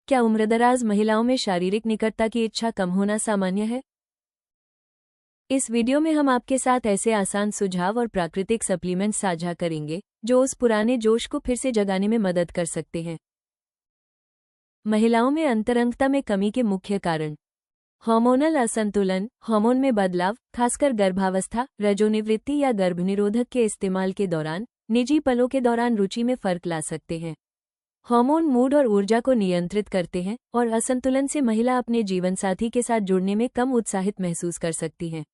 क्या उम्रदराज महिलाओं में शारीरिक निकटता की इच्छा कम होना सामान्य है? इस वीडियो में हम आपके साथ ऐसे आसान सुझाव और प्राकृतिक सप्लीमेंट्स साझा करेंगे जो उस पुराने जोश को फिर से जगाने में मदद कर सकते हैं। महिलाओं में अंतरंगता में कमी के मुख्य कारण: हार्मोनल असंतुलन, हार्मोन में बदलाव, खासकर गर्भावस्था, रजोनिवृत्ति या गर्भनिरोधक के इस्तेमाल के दौरान, निजी पलों के दौरान रुचि में फर्क ला सकते हैं। हार्मोन मूड और ऊर्जा को नियंत्रित करते हैं और असंतुलन से महिला अपने जीवनसाथी के साथ जुड़ने में कम उत्साहित महसूस कर सकती हैं।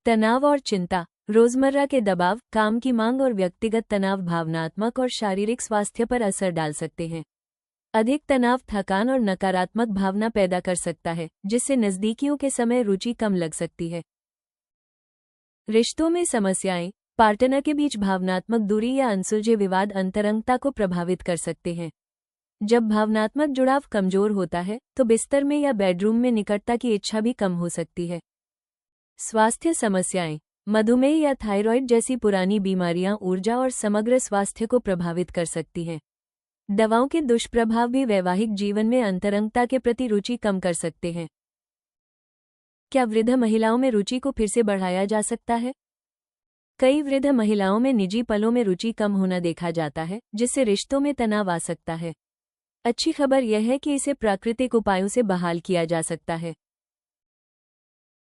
तनाव और चिंता, रोजमर्रा के दबाव, काम की मांग और व्यक्तिगत तनाव भावनात्मक और शारीरिक स्वास्थ्य पर असर डाल सकते हैं। अधिक तनाव थकान और नकारात्मक भावना पैदा कर सकता है, जिससे नज़दीकियों के समय रुचि कम लग सकती है। रिश्तों में समस्याएं, पार्टनर के बीच भावनात्मक दूरी या अनसुलझे विवाद अंतरंगता को प्रभावित कर सकते हैं। जब भावनात्मक जुड़ाव कमजोर होता है तो बिस्तर में या बेडरूम में निकटता की इच्छा भी कम हो सकती है। स्वास्थ्य समस्याएं, मधुमेह या थायराइड जैसी पुरानी बीमारियां ऊर्जा और समग्र स्वास्थ्य को प्रभावित कर सकती हैं। दवाओं के दुष्प्रभाव भी वैवाहिक जीवन में अंतरंगता के प्रति रुचि कम कर सकते हैं। क्या वृद्ध महिलाओं में रुचि को फिर से बढ़ाया जा सकता है? कई वृद्ध महिलाओं में निजी पलों में रुचि कम होना देखा जाता है, जिससे रिश्तों में तनाव आ सकता है। अच्छी खबर यह है कि इसे प्राकृतिक उपायों से बहाल किया जा सकता है।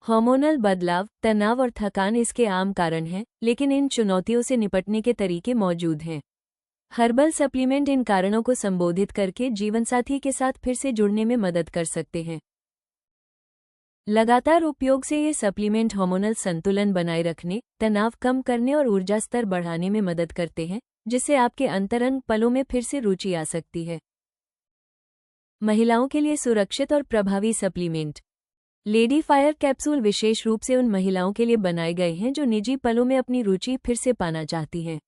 हार्मोनल बदलाव, तनाव और थकान इसके आम कारण हैं, लेकिन इन चुनौतियों से निपटने के तरीके मौजूद हैं। हर्बल सप्लीमेंट इन कारणों को संबोधित करके जीवनसाथी के साथ फिर से जुड़ने में मदद कर सकते हैं। लगातार उपयोग से ये सप्लीमेंट हार्मोनल संतुलन बनाए रखने, तनाव कम करने और ऊर्जा स्तर बढ़ाने में मदद करते हैं, जिससे आपके अंतरंग पलों में फिर से रुचि आ सकती है। महिलाओं के लिए सुरक्षित और प्रभावी सप्लीमेंट। लेडी फायर कैप्सूल विशेष रूप से उन महिलाओं के लिए बनाए गए हैं जो निजी पलों में अपनी रुचि फिर से पाना चाहती हैं।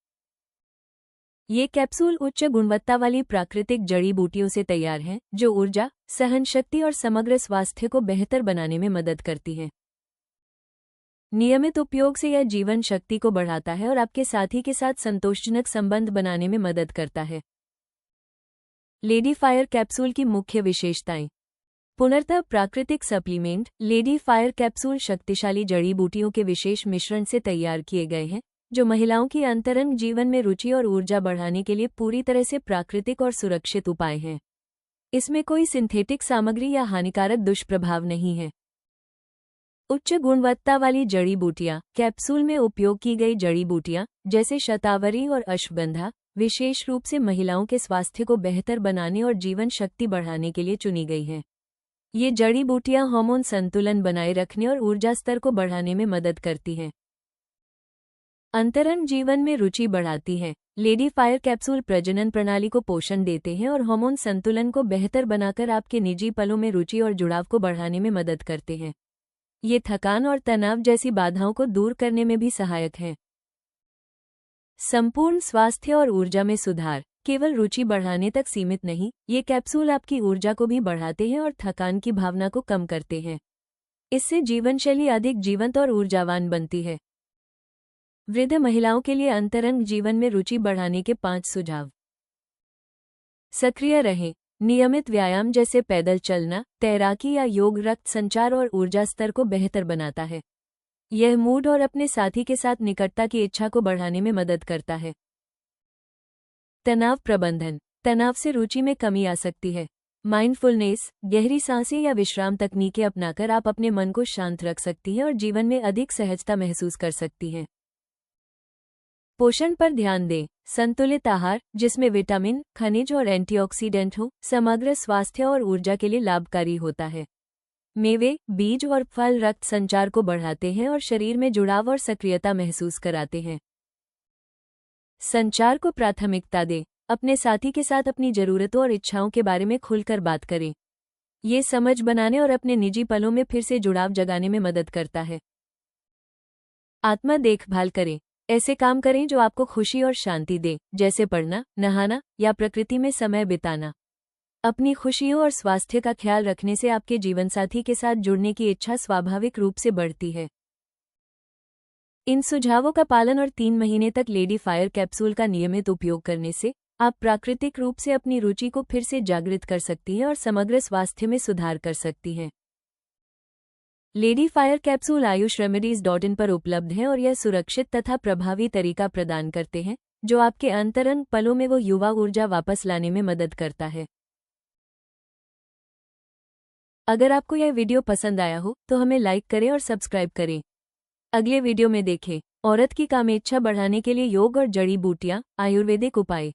ये कैप्सूल उच्च गुणवत्ता वाली प्राकृतिक जड़ी बूटियों से तैयार हैं, जो ऊर्जा, सहनशक्ति और समग्र स्वास्थ्य को बेहतर बनाने में मदद करती हैं। नियमित उपयोग से यह जीवन शक्ति को बढ़ाता है और आपके साथी के साथ संतोषजनक संबंध बनाने में मदद करता है। लेडी फायर कैप्सूल की मुख्य विशेषताएं। पुनर्तः प्राकृतिक सप्लीमेंट। लेडी फायर कैप्सूल शक्तिशाली जड़ी बूटियों के विशेष मिश्रण से तैयार किए गए हैं, जो महिलाओं की अंतरंग जीवन में रुचि और ऊर्जा बढ़ाने के लिए पूरी तरह से प्राकृतिक और सुरक्षित उपाय हैं। इसमें कोई सिंथेटिक सामग्री या हानिकारक दुष्प्रभाव नहीं है। उच्च गुणवत्ता वाली जड़ी बूटियां। कैप्सूल में उपयोग की गई जड़ी बूटियां, जैसे शतावरी और अश्वगंधा, विशेष रूप से महिलाओं के स्वास्थ्य को बेहतर बनाने और जीवन शक्ति बढ़ाने के लिए चुनी गई हैं। ये जड़ी बूटियां हार्मोन संतुलन बनाए रखने और ऊर्जा स्तर को बढ़ाने में मदद करती हैं। अंतरंग जीवन में रुचि बढ़ाती हैं। लेडी फायर कैप्सूल प्रजनन प्रणाली को पोषण देते हैं और हार्मोन संतुलन को बेहतर बनाकर आपके निजी पलों में रुचि और जुड़ाव को बढ़ाने में मदद करते हैं। ये थकान और तनाव जैसी बाधाओं को दूर करने में भी सहायक हैं। संपूर्ण स्वास्थ्य और ऊर्जा में सुधार। केवल रुचि बढ़ाने तक सीमित नहीं, ये कैप्सूल आपकी ऊर्जा को भी बढ़ाते हैं और थकान की भावना को कम करते हैं। इससे जीवनशैली अधिक जीवंत और ऊर्जावान बनती है। वृद्ध महिलाओं के लिए अंतरंग जीवन में रुचि बढ़ाने के 5 सुझाव। सक्रिय रहें। नियमित व्यायाम जैसे पैदल चलना, तैराकी या योग रक्त संचार और ऊर्जा स्तर को बेहतर बनाता है। यह मूड और अपने साथी के साथ निकटता की इच्छा को बढ़ाने में मदद करता है। तनाव प्रबंधन। तनाव से रुचि में कमी आ सकती है। माइंडफुलनेस, गहरी सांसें या विश्राम तकनीकें अपनाकर आप अपने मन को शांत रख सकती हैं और जीवन में अधिक सहजता महसूस कर सकती हैं। पोषण पर ध्यान दें। संतुलित आहार, जिसमें विटामिन, खनिज और एंटीऑक्सीडेंट हो, समग्र स्वास्थ्य और ऊर्जा के लिए लाभकारी होता है। मेवे, बीज और फल रक्त संचार को बढ़ाते हैं और शरीर में जुड़ाव और सक्रियता महसूस कराते हैं। संचार को प्राथमिकता दें। अपने साथी के साथ अपनी जरूरतों और इच्छाओं के बारे में खुलकर बात करें। ये समझ बनाने और अपने निजी पलों में फिर से जुड़ाव जगाने में मदद करता है। आत्मा देखभाल करें। ऐसे काम करें जो आपको खुशी और शांति दे, जैसे पढ़ना, नहाना या प्रकृति में समय बिताना। अपनी खुशियों और स्वास्थ्य का ख्याल रखने से आपके जीवनसाथी के साथ जुड़ने की इच्छा स्वाभाविक रूप से बढ़ती है। इन सुझावों का पालन और 3 महीने तक लेडी फायर कैप्सूल का नियमित उपयोग करने से आप प्राकृतिक रूप से अपनी रुचि को फिर से जागृत कर सकती हैं और समग्र स्वास्थ्य में सुधार कर सकती हैं। लेडी फायर कैप्सूल आयुष रेमेडीज.in पर उपलब्ध है और यह सुरक्षित तथा प्रभावी तरीका प्रदान करते हैं जो आपके अंतरंग पलों में वो युवा ऊर्जा वापस लाने में मदद करता है। अगर आपको यह वीडियो पसंद आया हो तो हमें लाइक करें और सब्सक्राइब करें। अगले वीडियो में देखें औरत की कामेच्छा बढ़ाने के लिए योग और जड़ी बूटियां, आयुर्वेदिक उपाय।